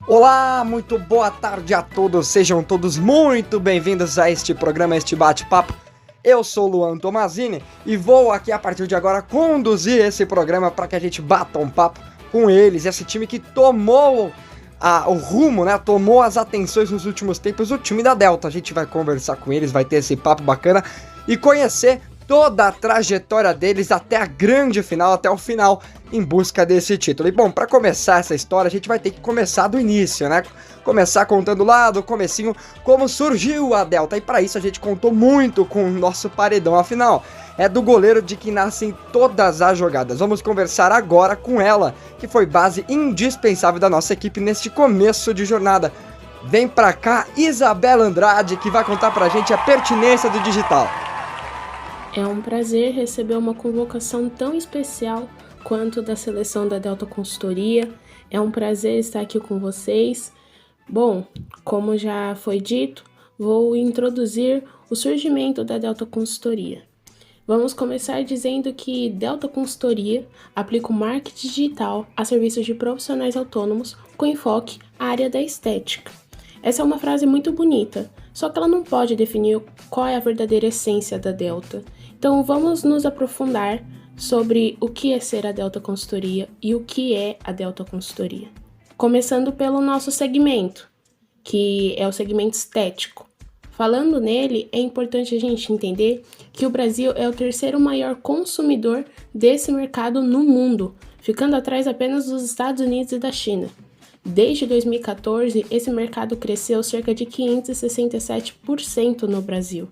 Olá, muito boa tarde a todos, sejam todos muito bem-vindos a este programa, este bate-papo. Eu sou Luan Tomazini e vou aqui a partir de agora conduzir esse programa para que a gente bata um papo com eles, esse time que tomou o rumo, né, tomou as atenções nos últimos tempos, o time da Delta. A gente vai conversar com eles, vai ter esse papo bacana e conhecer toda a trajetória deles até a grande final, até o final, em busca desse título. E bom, para começar essa história, a gente vai ter que começar do início, né? Começar contando lá do comecinho como surgiu a Delta. E para isso a gente contou muito com o nosso paredão. Afinal, é do goleiro de que nascem todas as jogadas. Vamos conversar agora com ela, que foi base indispensável da nossa equipe neste começo de jornada. Vem pra cá, Isabela Andrade, que vai contar pra gente a pertinência do digital. É um prazer receber uma convocação tão especial quanto da seleção da Delta Consultoria. É um prazer estar aqui com vocês. Bom, como já foi dito, vou introduzir o surgimento da Delta Consultoria. Vamos começar dizendo que Delta Consultoria aplica o marketing digital a serviços de profissionais autônomos com enfoque à área da estética. Essa é uma frase muito bonita, só que ela não pode definir qual é a verdadeira essência da Delta. Então vamos nos aprofundar sobre o que é ser a Delta Consultoria e o que é a Delta Consultoria. Começando pelo nosso segmento, que é o segmento estético. Falando nele, é importante a gente entender que o Brasil é o terceiro maior consumidor desse mercado no mundo, ficando atrás apenas dos Estados Unidos e da China. Desde 2014, esse mercado cresceu cerca de 567% no Brasil.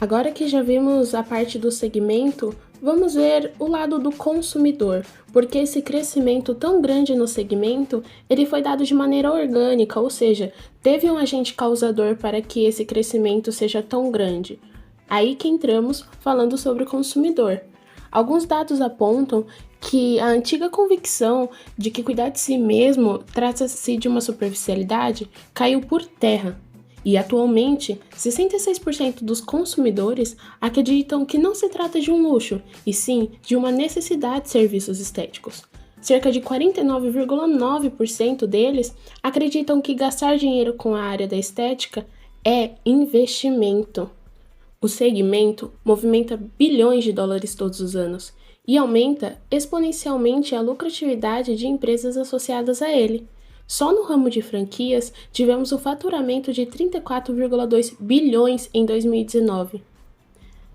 Agora que já vimos a parte do segmento, vamos ver o lado do consumidor, porque esse crescimento tão grande no segmento, ele foi dado de maneira orgânica, ou seja, teve um agente causador para que esse crescimento seja tão grande. Aí que entramos falando sobre o consumidor. Alguns dados apontam que a antiga convicção de que cuidar de si mesmo trata-se de uma superficialidade caiu por terra. E atualmente, 66% dos consumidores acreditam que não se trata de um luxo, e sim de uma necessidade de serviços estéticos. Cerca de 49,9% deles acreditam que gastar dinheiro com a área da estética é investimento. O segmento movimenta bilhões de dólares todos os anos e aumenta exponencialmente a lucratividade de empresas associadas a ele. Só no ramo de franquias, tivemos um faturamento de 34,2 bilhões em 2019.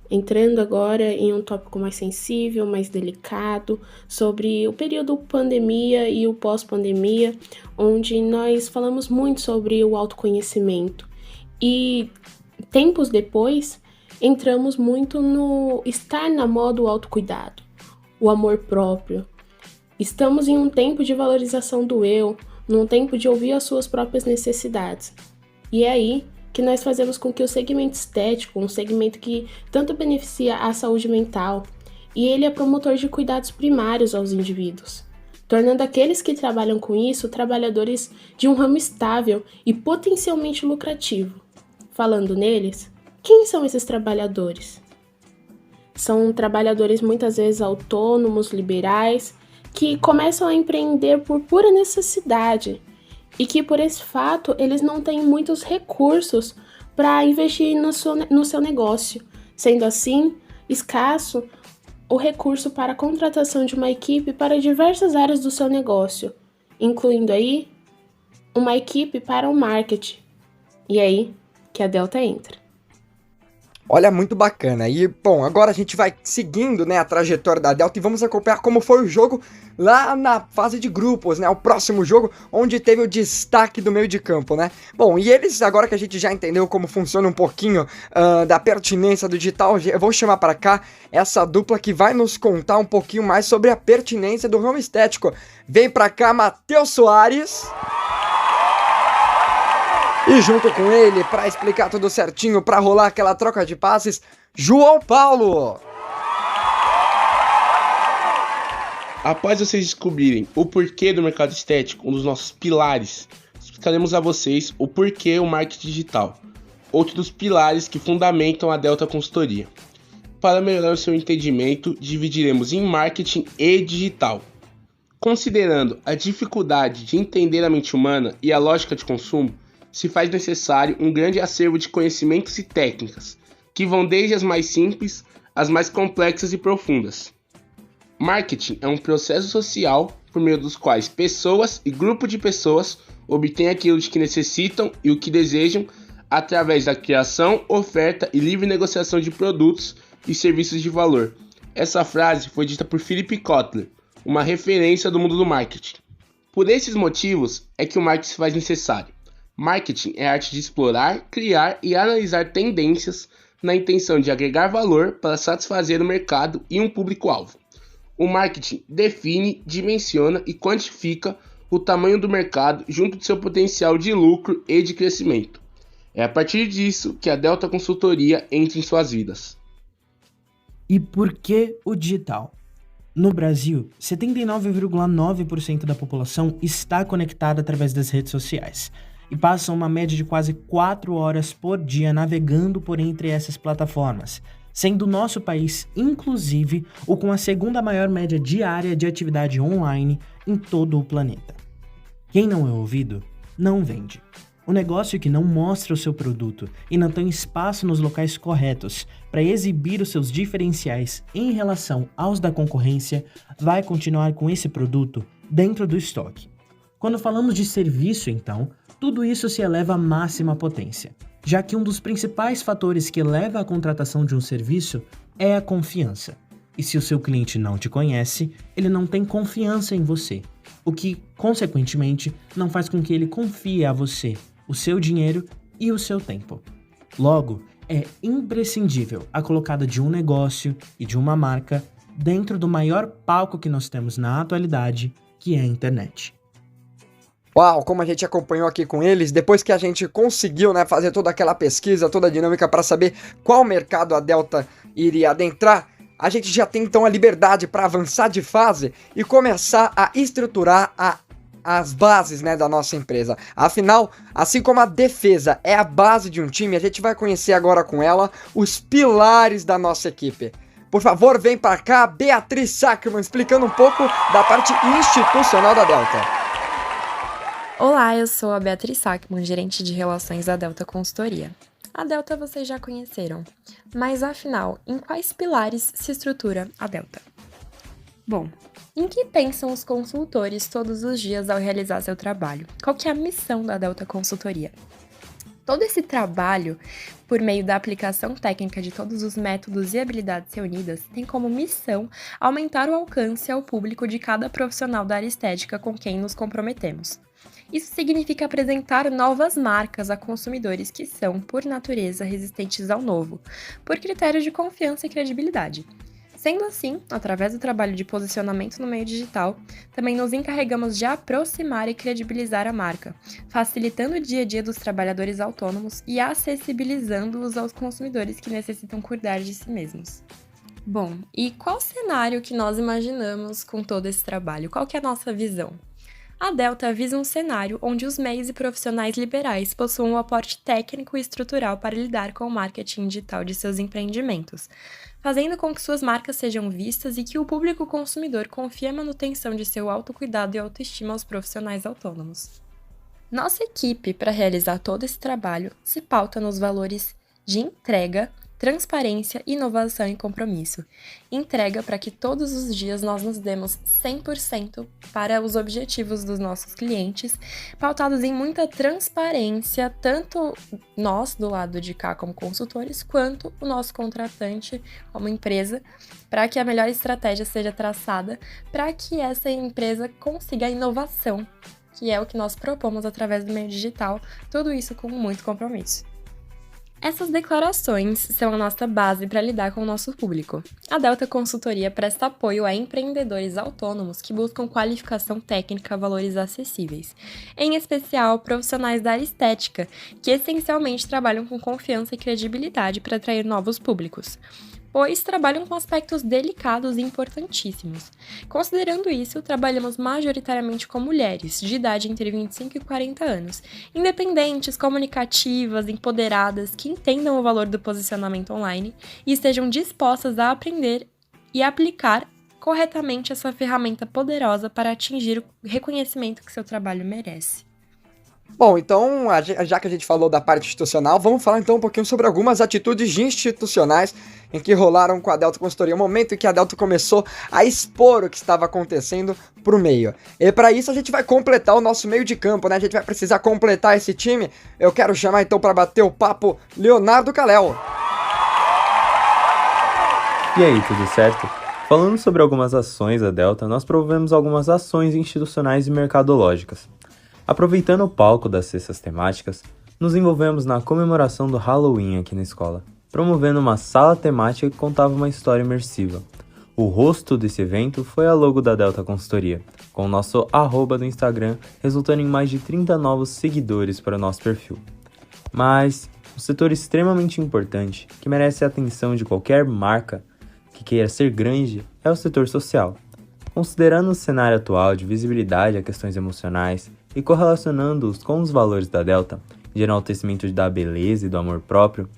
Entrando agora em um tópico mais sensível, mais delicado, sobre o período pandemia e o pós-pandemia, onde nós falamos muito sobre o autoconhecimento. E tempos depois, entramos muito no estar na moda o autocuidado, o amor próprio. Estamos em um tempo de valorização do eu, num tempo de ouvir as suas próprias necessidades. E é aí que nós fazemos com que o segmento estético, um segmento que tanto beneficia a saúde mental, e ele é promotor de cuidados primários aos indivíduos, tornando aqueles que trabalham com isso trabalhadores de um ramo estável e potencialmente lucrativo. Falando neles, quem são esses trabalhadores? São trabalhadores muitas vezes autônomos, liberais, que começam a empreender por pura necessidade e que, por esse fato, eles não têm muitos recursos para investir no seu negócio, sendo assim escasso o recurso para a contratação de uma equipe para diversas áreas do seu negócio, incluindo aí uma equipe para o marketing. E aí que a Delta entra. Olha, muito bacana. E, bom, agora a gente vai seguindo, né, a trajetória da Delta e vamos acompanhar como foi o jogo lá na fase de grupos, né, o próximo jogo, onde teve o destaque do meio de campo, né. Bom, e eles, agora que a gente já entendeu como funciona um pouquinho da pertinência do digital, eu vou chamar para cá essa dupla que vai nos contar um pouquinho mais sobre a pertinência do ramo estético. Vem pra cá, Matheus Soares. E junto com ele, para explicar tudo certinho, para rolar aquela troca de passes, João Paulo. Após vocês descobrirem o porquê do mercado estético, um dos nossos pilares, explicaremos a vocês o porquê o marketing digital, outro dos pilares que fundamentam a Delta Consultoria. Para melhorar o seu entendimento, dividiremos em marketing e digital. Considerando a dificuldade de entender a mente humana e a lógica de consumo, se faz necessário um grande acervo de conhecimentos e técnicas, que vão desde as mais simples às mais complexas e profundas. Marketing é um processo social por meio dos quais pessoas e grupos de pessoas obtêm aquilo de que necessitam e o que desejam através da criação, oferta e livre negociação de produtos e serviços de valor. Essa frase foi dita por Philip Kotler, uma referência do mundo do marketing. Por esses motivos é que o marketing se faz necessário. Marketing é a arte de explorar, criar e analisar tendências na intenção de agregar valor para satisfazer o mercado e um público-alvo. O marketing define, dimensiona e quantifica o tamanho do mercado junto do seu potencial de lucro e de crescimento. É a partir disso que a Delta Consultoria entra em suas vidas. E por que o digital? No Brasil, 79,9% da população está conectada através das redes sociais e passam uma média de quase 4 horas por dia navegando por entre essas plataformas, sendo o nosso país, inclusive, o com a segunda maior média diária de atividade online em todo o planeta. Quem não é ouvido, não vende. O negócio que não mostra o seu produto e não tem espaço nos locais corretos para exibir os seus diferenciais em relação aos da concorrência vai continuar com esse produto dentro do estoque. Quando falamos de serviço, então, tudo isso se eleva à máxima potência, já que um dos principais fatores que leva à contratação de um serviço é a confiança. E se o seu cliente não te conhece, ele não tem confiança em você, o que, consequentemente, não faz com que ele confie a você, o seu dinheiro e o seu tempo. Logo, é imprescindível a colocada de um negócio e de uma marca dentro do maior palco que nós temos na atualidade, que é a internet. Uau, como a gente acompanhou aqui com eles, depois que a gente conseguiu, né, fazer toda aquela pesquisa, toda a dinâmica para saber qual mercado a Delta iria adentrar, a gente já tem então a liberdade para avançar de fase e começar a estruturar as bases, né, da nossa empresa. Afinal, assim como a defesa é a base de um time, a gente vai conhecer agora com ela os pilares da nossa equipe. Por favor, vem para cá, Beatriz Sackman, explicando um pouco da parte institucional da Delta. Olá, eu sou a Beatriz Sackman, gerente de relações da Delta Consultoria. A Delta vocês já conheceram, mas afinal, em quais pilares se estrutura a Delta? Bom, em que pensam os consultores todos os dias ao realizar seu trabalho? Qual que é a missão da Delta Consultoria? Todo esse trabalho, por meio da aplicação técnica de todos os métodos e habilidades reunidas, tem como missão aumentar o alcance ao público de cada profissional da área estética com quem nos comprometemos. Isso significa apresentar novas marcas a consumidores que são, por natureza, resistentes ao novo, por critérios de confiança e credibilidade. Sendo assim, através do trabalho de posicionamento no meio digital, também nos encarregamos de aproximar e credibilizar a marca, facilitando o dia a dia dos trabalhadores autônomos e acessibilizando-os aos consumidores que necessitam cuidar de si mesmos. Bom, e qual cenário que nós imaginamos com todo esse trabalho? Qual que é a nossa visão? A Delta visa um cenário onde os meios e profissionais liberais possuam o aporte técnico e estrutural para lidar com o marketing digital de seus empreendimentos, fazendo com que suas marcas sejam vistas e que o público consumidor confie a manutenção de seu autocuidado e autoestima aos profissionais autônomos. Nossa equipe, para realizar todo esse trabalho, se pauta nos valores de entrega, transparência, inovação e compromisso. Entrega para que todos os dias nós nos demos 100% para os objetivos dos nossos clientes, pautados em muita transparência, tanto nós do lado de cá como consultores, quanto o nosso contratante como empresa, para que a melhor estratégia seja traçada, para que essa empresa consiga a inovação, que é o que nós propomos através do meio digital, tudo isso com muito compromisso. Essas declarações são a nossa base para lidar com o nosso público. A Delta Consultoria presta apoio a empreendedores autônomos que buscam qualificação técnica a valores acessíveis, em especial profissionais da área estética, que essencialmente trabalham com confiança e credibilidade para atrair novos públicos, pois trabalham com aspectos delicados e importantíssimos. Considerando isso, trabalhamos majoritariamente com mulheres, de idade entre 25 e 40 anos, independentes, comunicativas, empoderadas, que entendam o valor do posicionamento online e estejam dispostas a aprender e aplicar corretamente essa ferramenta poderosa para atingir o reconhecimento que seu trabalho merece. Bom, então, já que a gente falou da parte institucional, vamos falar então um pouquinho sobre algumas atitudes institucionais em que rolaram com a Delta Consultoria, o momento em que a Delta começou a expor o que estava acontecendo pro meio. E para isso a gente vai completar o nosso meio de campo, né? A gente vai precisar completar esse time. Eu quero chamar então para bater o papo Leonardo Calel. E aí, tudo certo? Falando sobre algumas ações da Delta, nós promovemos algumas ações institucionais e mercadológicas. Aproveitando o palco das cestas temáticas, nos envolvemos na comemoração do Halloween aqui na escola, promovendo uma sala temática que contava uma história imersiva. O rosto desse evento foi a logo da Delta Consultoria, com o nosso @ do Instagram, resultando em mais de 30 novos seguidores para o nosso perfil. Mas um setor extremamente importante, que merece a atenção de qualquer marca que queira ser grande, é o setor social. Considerando o cenário atual de visibilidade a questões emocionais e correlacionando-os com os valores da Delta, de enaltecimento da beleza e do amor próprio,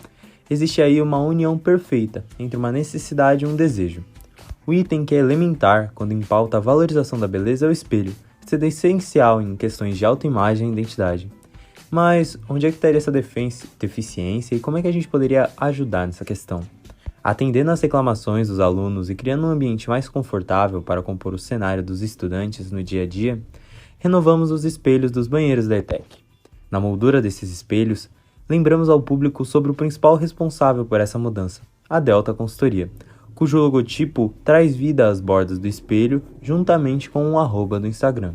existe aí uma união perfeita entre uma necessidade e um desejo. O item que é elementar quando em pauta a valorização da beleza é o espelho, sendo essencial em questões de autoimagem e identidade. Mas onde é que estaria essa deficiência e como é que a gente poderia ajudar nessa questão? Atendendo às reclamações dos alunos e criando um ambiente mais confortável para compor o cenário dos estudantes no dia a dia, renovamos os espelhos dos banheiros da ETEC. Na moldura desses espelhos, lembramos ao público sobre o principal responsável por essa mudança, a Delta Consultoria, cujo logotipo traz vida às bordas do espelho juntamente com o @ do Instagram.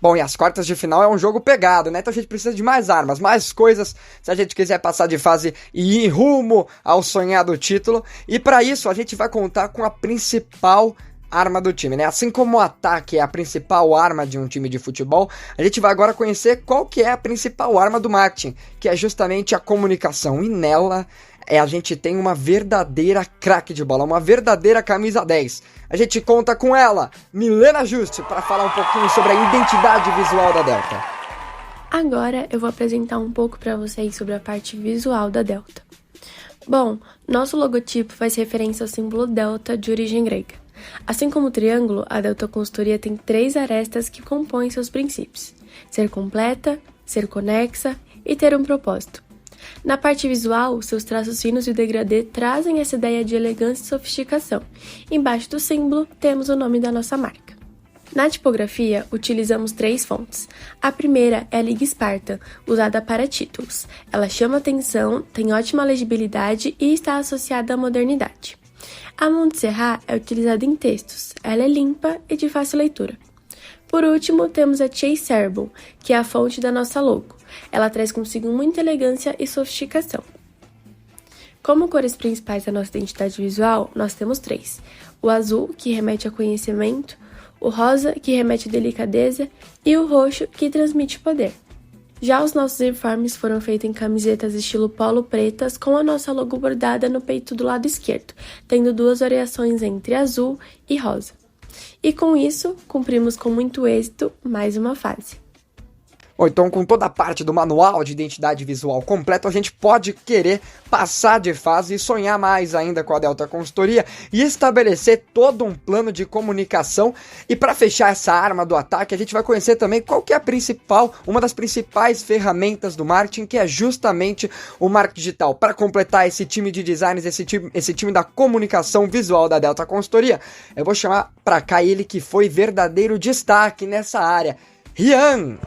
Bom, e as quartas de final é um jogo pegado, né? Então a gente precisa de mais armas, mais coisas, se a gente quiser passar de fase e ir rumo ao sonhado título. E para isso a gente vai contar com a principal arma do time, né? Assim como o ataque é a principal arma de um time de futebol, a gente vai agora conhecer qual que é a principal arma do marketing, que é justamente a comunicação. E nela a gente tem uma verdadeira craque de bola, uma verdadeira camisa 10. A gente conta com ela, Milena Juste, para falar um pouquinho sobre a identidade visual da Delta. Agora eu vou apresentar um pouco para vocês sobre a parte visual da Delta. Bom, nosso logotipo faz referência ao símbolo Delta de origem grega. Assim como o triângulo, a Delta Consultoria tem 3 arestas que compõem seus princípios: ser completa, ser conexa e ter um propósito. Na parte visual, seus traços finos e o degradê trazem essa ideia de elegância e sofisticação. Embaixo do símbolo, temos o nome da nossa marca. Na tipografia, utilizamos 3 fontes. A primeira é a Liga Spartan, usada para títulos. Ela chama atenção, tem ótima legibilidade e está associada à modernidade. A Montserrat é utilizada em textos. Ela é limpa e de fácil leitura. Por último, temos a Chase Cerebral, que é a fonte da nossa logo. Ela traz consigo muita elegância e sofisticação. Como cores principais da nossa identidade visual, nós temos 3. O azul, que remete a conhecimento, o rosa, que remete a delicadeza, e o roxo, que transmite poder. Já os nossos uniformes foram feitos em camisetas estilo polo pretas, com a nossa logo bordada no peito do lado esquerdo, tendo 2 variações entre azul e rosa. E com isso, cumprimos com muito êxito mais uma fase. Ou então, com toda a parte do manual de identidade visual completo, a gente pode querer passar de fase e sonhar mais ainda com a Delta Consultoria e estabelecer todo um plano de comunicação. E para fechar essa arma do ataque, a gente vai conhecer também qual que é uma das principais ferramentas do marketing, que é justamente o marketing digital. Para completar esse time de designers, esse time da comunicação visual da Delta Consultoria, eu vou chamar para cá ele que foi verdadeiro destaque nessa área, Rian.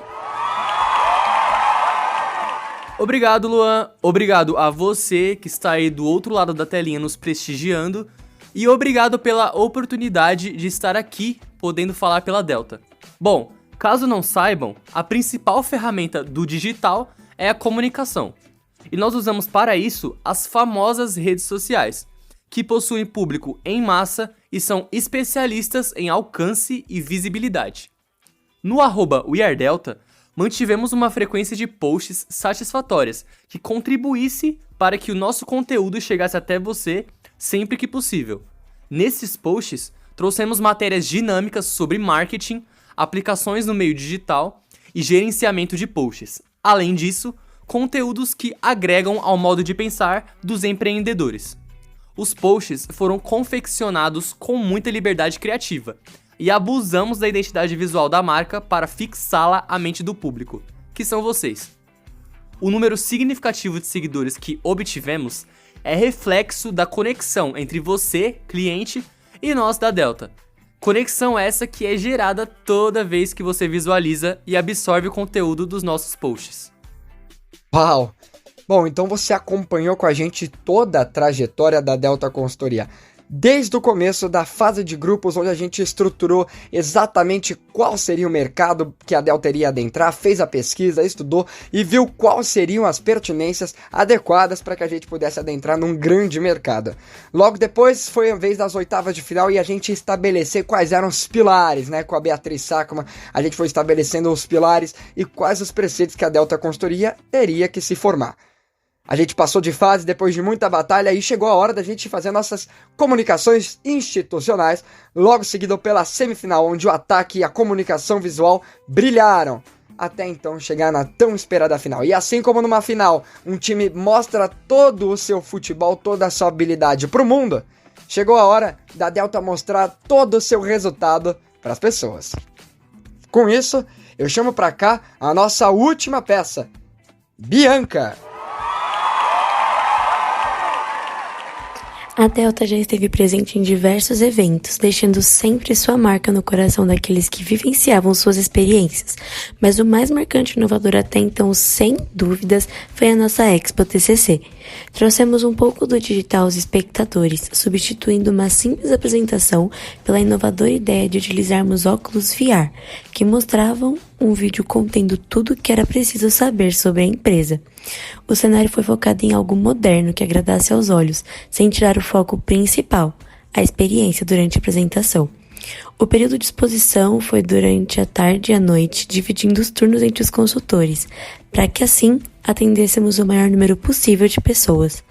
Obrigado, Luan. Obrigado a você que está aí do outro lado da telinha nos prestigiando. E obrigado pela oportunidade de estar aqui podendo falar pela Delta. Bom, caso não saibam, a principal ferramenta do digital é a comunicação. E nós usamos para isso as famosas redes sociais, que possuem público em massa e são especialistas em alcance e visibilidade. No @WeAreDelta, mantivemos uma frequência de posts satisfatórias que contribuísse para que o nosso conteúdo chegasse até você sempre que possível. Nesses posts, trouxemos matérias dinâmicas sobre marketing, aplicações no meio digital e gerenciamento de posts. Além disso, conteúdos que agregam ao modo de pensar dos empreendedores. os posts foram confeccionados com muita liberdade criativa e abusamos da identidade visual da marca para fixá-la à mente do público, que são vocês. O número significativo de seguidores que obtivemos é reflexo da conexão entre você, cliente, e nós da Delta. Conexão essa que é gerada toda vez que você visualiza e absorve o conteúdo dos nossos posts. Uau! Bom, então você acompanhou com a gente toda a trajetória da Delta Consultoria. Desde o começo da fase de grupos, onde a gente estruturou exatamente qual seria o mercado que a Delta iria adentrar, fez a pesquisa, estudou e viu quais seriam as pertinências adequadas para que a gente pudesse adentrar num grande mercado. Logo depois foi a vez das oitavas de final e a gente estabelecer quais eram os pilares, né? Com a Beatriz Sackmann, a gente foi estabelecendo os pilares e quais os preceitos que a Delta Consultoria teria que se formar. A gente passou de fase depois de muita batalha e chegou a hora da gente fazer nossas comunicações institucionais, logo seguido pela semifinal, onde o ataque e a comunicação visual brilharam, até então chegar na tão esperada final. E assim como numa final, um time mostra todo o seu futebol, toda a sua habilidade para o mundo, chegou a hora da Delta mostrar todo o seu resultado para as pessoas. Com isso, eu chamo para cá a nossa última peça, Bianca. A Delta já esteve presente em diversos eventos, deixando sempre sua marca no coração daqueles que vivenciavam suas experiências. Mas o mais marcante e inovador até então, sem dúvidas, foi a nossa Expo TCC. Trouxemos um pouco do digital aos espectadores, substituindo uma simples apresentação pela inovadora ideia de utilizarmos óculos VR, que mostravam um vídeo contendo tudo o que era preciso saber sobre a empresa. O cenário foi focado em algo moderno que agradasse aos olhos, sem tirar o foco principal, a experiência durante a apresentação. O período de exposição foi durante a tarde e a noite, dividindo os turnos entre os consultores, para que assim atendêssemos o maior número possível de pessoas.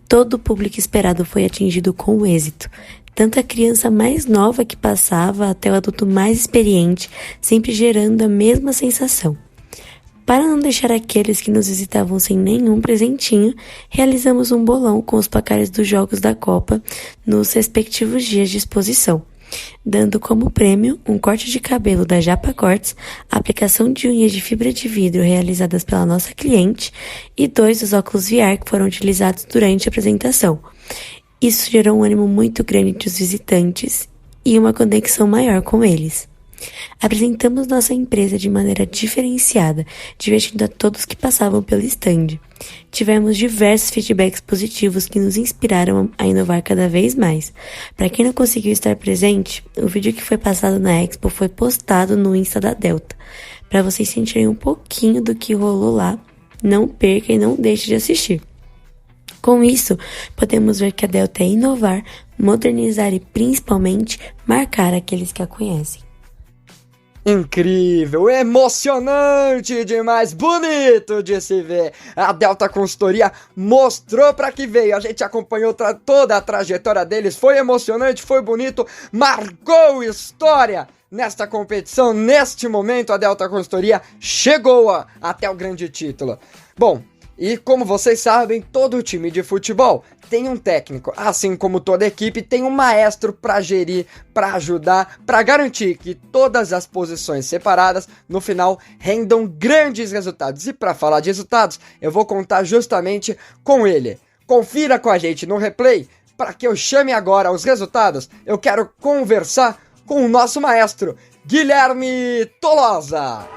Todo o público esperado foi atingido com êxito, tanto a criança mais nova que passava até o adulto mais experiente, sempre gerando a mesma sensação. Para não deixar aqueles que nos visitavam sem nenhum presentinho, realizamos um bolão com os placares dos jogos da Copa nos respectivos dias de exposição, dando como prêmio um corte de cabelo da Japa Cortes, a aplicação de unhas de fibra de vidro realizadas pela nossa cliente e 2 dos óculos VR que foram utilizados durante a apresentação. Isso gerou um ânimo muito grande entre os visitantes e uma conexão maior com eles. Apresentamos nossa empresa de maneira diferenciada, divertindo a todos que passavam pelo stand. Tivemos diversos feedbacks positivos que nos inspiraram a inovar cada vez mais. Para quem não conseguiu estar presente, o vídeo que foi passado na Expo foi postado no Insta da Delta. Para vocês sentirem um pouquinho do que rolou lá, não perca e não deixe de assistir. Com isso, podemos ver que a Delta é inovar, modernizar e principalmente marcar aqueles que a conhecem. Incrível, emocionante demais, bonito de se ver. A Delta Consultoria mostrou para que veio. A gente acompanhou toda a trajetória deles. Foi emocionante, foi bonito, marcou história. Nesta competição, neste momento, a Delta Consultoria chegou até o grande título. Bom, e como vocês sabem, todo time de futebol tem um técnico, assim como toda equipe tem um maestro para gerir, para ajudar, para garantir que todas as posições separadas no final rendam grandes resultados. E para falar de resultados, eu vou contar justamente com ele. Confira com a gente no replay. Para que eu chame agora os resultados, eu quero conversar com o nosso maestro, Guilherme Tolosa.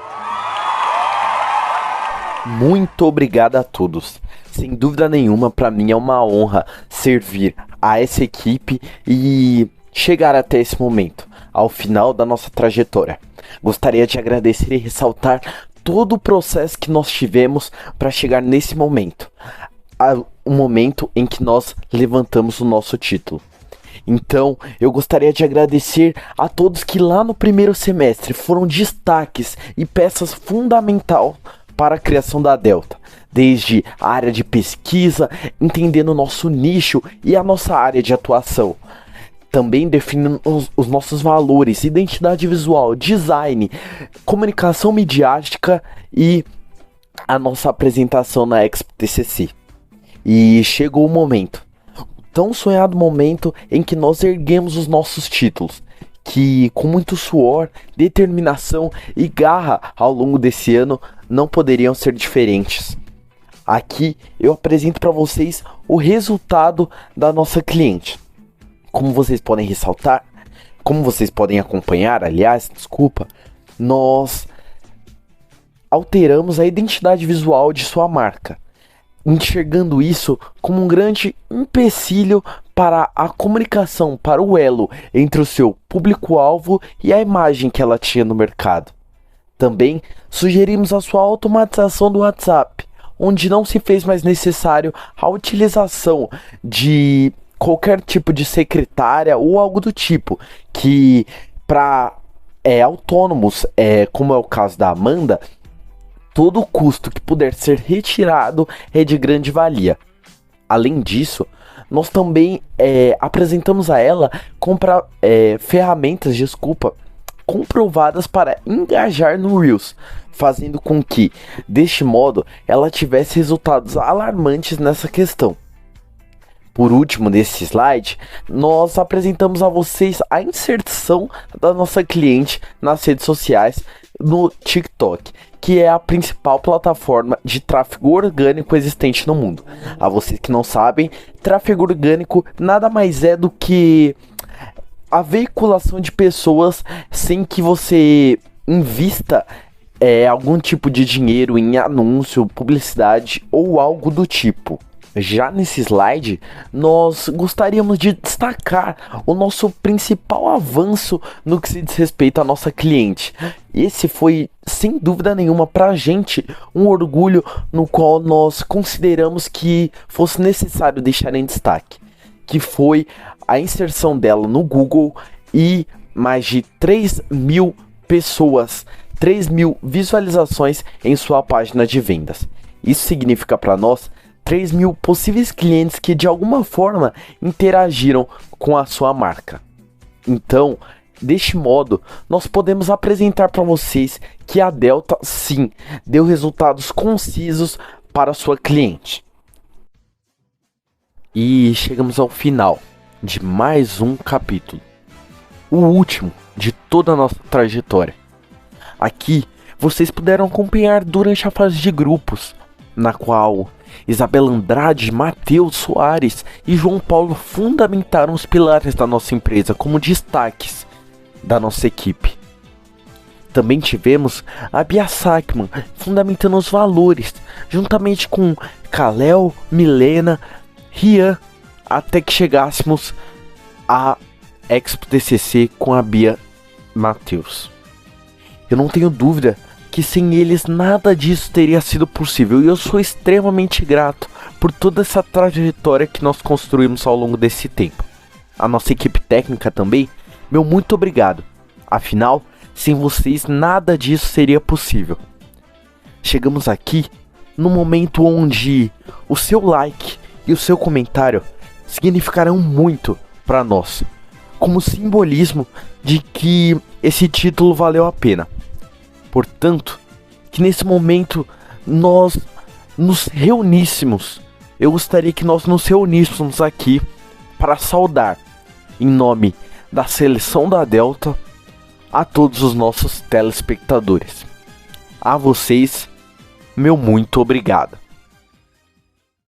Muito obrigado a todos. Sem dúvida nenhuma, para mim é uma honra servir a essa equipe e chegar até esse momento, ao final da nossa trajetória. Gostaria de agradecer e ressaltar todo o processo que nós tivemos para chegar nesse momento, o momento em que nós levantamos o nosso título. Então, eu gostaria de agradecer a todos que lá no primeiro semestre foram destaques e peças fundamentais para a criação da Delta, desde a área de pesquisa, entendendo o nosso nicho e a nossa área de atuação. Também definindo os nossos valores, identidade visual, design, comunicação midiática e a nossa apresentação na Expo TCC. E chegou o momento. tão sonhado momento em que nós erguemos os nossos títulos, que com muito suor, determinação e garra ao longo desse ano não poderiam ser diferentes. Aqui eu apresento para vocês o resultado da nossa cliente. Como vocês podem acompanhar, nós alteramos a identidade visual de sua marca, enxergando isso como um grande empecilho para a comunicação, para o elo entre o seu público-alvo e a imagem que ela tinha no mercado. Também sugerimos a sua automatização do WhatsApp, onde não se fez mais necessário a utilização de qualquer tipo de secretária ou algo do tipo, que para autônomos, como é o caso da Amanda, todo o custo que puder ser retirado é de grande valia. Além disso, nós também apresentamos a ela ferramentas comprovadas para engajar no Reels, fazendo com que, deste modo, ela tivesse resultados alarmantes nessa questão. Por último, nesse slide, nós apresentamos a vocês a inserção da nossa cliente nas redes sociais no TikTok, que é a principal plataforma de tráfego orgânico existente no mundo. A vocês que não sabem, tráfego orgânico nada mais é do que a veiculação de pessoas sem que você invista algum tipo de dinheiro em anúncio, publicidade ou algo do tipo. Já nesse slide, nós gostaríamos de destacar o nosso principal avanço no que se diz respeito à nossa cliente. Esse foi, sem dúvida nenhuma, pra gente, um orgulho no qual nós consideramos que fosse necessário deixar em destaque, que foi a inserção dela no Google e mais de 3.000 pessoas, 3.000 visualizações em sua página de vendas. Isso significa para nós 3.000 possíveis clientes que de alguma forma interagiram com a sua marca. Então, deste modo, nós podemos apresentar para vocês que a Delta sim deu resultados concisos para a sua cliente. E chegamos ao final de mais um capítulo, o último de toda a nossa trajetória. Aqui vocês puderam acompanhar durante a fase de grupos, na qual Isabela Andrade, Matheus Soares e João Paulo fundamentaram os pilares da nossa empresa como destaques da nossa equipe. Também tivemos a Bia Sackman fundamentando os valores, juntamente com Kalel, Milena, Rian, até que chegássemos a Expo TCC com a Bia Matheus. Eu não tenho dúvida que sem eles nada disso teria sido possível, e eu sou extremamente grato por toda essa trajetória que nós construímos ao longo desse tempo. A nossa equipe técnica também, meu muito obrigado, afinal, sem vocês nada disso seria possível. Chegamos aqui no momento onde o seu like e o seu comentário significarão muito para nós, como simbolismo de que esse título valeu a pena. Portanto, que nesse momento nós nos reuníssemos. Eu gostaria que nós nos reuníssemos aqui para saudar, em nome da seleção da Delta, a todos os nossos telespectadores. A vocês, meu muito obrigado.